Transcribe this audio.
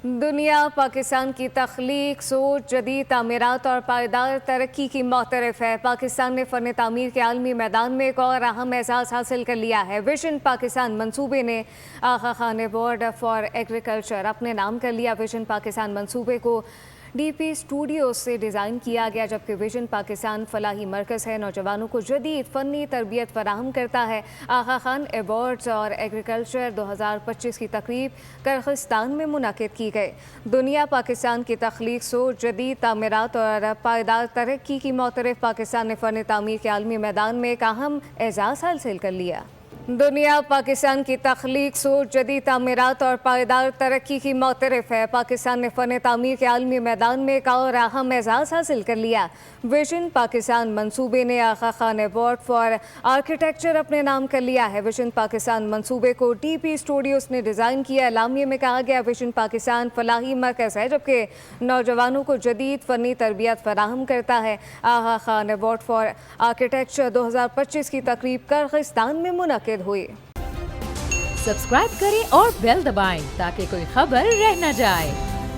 दुनिया पाकिस्तान की तख्लीक, सोच, जदीद तामीरात और पायदार तरक्की की मोतरफ है। पाकिस्तान ने फ़न तामीर के आलमी मैदान में एक और अहम एजाज़ हासिल कर लिया है। विजन पाकिस्तान मंसूबे ने आगा खान अवार्ड फॉर एग्रीकल्चर अपने नाम कर लिया। विजन पाकिस्तान मंसूबे को DP स्टूडियोज से डिज़ाइन किया गया, जबकि विजन पाकिस्तान फलाही मरकज़ है, नौजवानों को जदीद फ़नी तरबियत फराहम करता है। आगा खान अवार्ड्स और एग्रीकल्चर 2025 की तकरीब किर्गिस्तान में मुनक़िद की गई। दुनिया पाकिस्तान की तख्लीक, सोच, जदीद तामीरात और पायदार तरक्की की मोतरफ पाकिस्तान ने फ़न तामीर के आलमी मैदान में एक अहम एजाज़ हासिल कर लिया। दुनिया पाकिस्तान की तख्लीक, सोच, जदीद तामीरात और पायदार तरक्की की मोतरफ है। पाकिस्तान ने फ़न तामीर के आलमी मैदान में एक और अहम एजाज़ हासिल कर लिया। विजन पाकिस्तान मंसूबे ने आगा खान अवार्ड फॉर आर्किटेक्चर अपने नाम कर लिया है। विजन पाकिस्तान मंसूबे को DP स्टूडियोज ने डिज़ाइन किया। एलामिया में कहा गया, विजन पाकिस्तान फलाही मरकज़ है, जबकि नौजवानों को जदीद फ़नी तरबियत फराहम करता है। आगा खान अवार्ड फॉर आर्किटेक्चर 2025 की तकरीब किर्गिस्तान में मुनक़िद हुई। सब्सक्राइब करें और बेल दबाएं ताकि कोई खबर रह न जाए।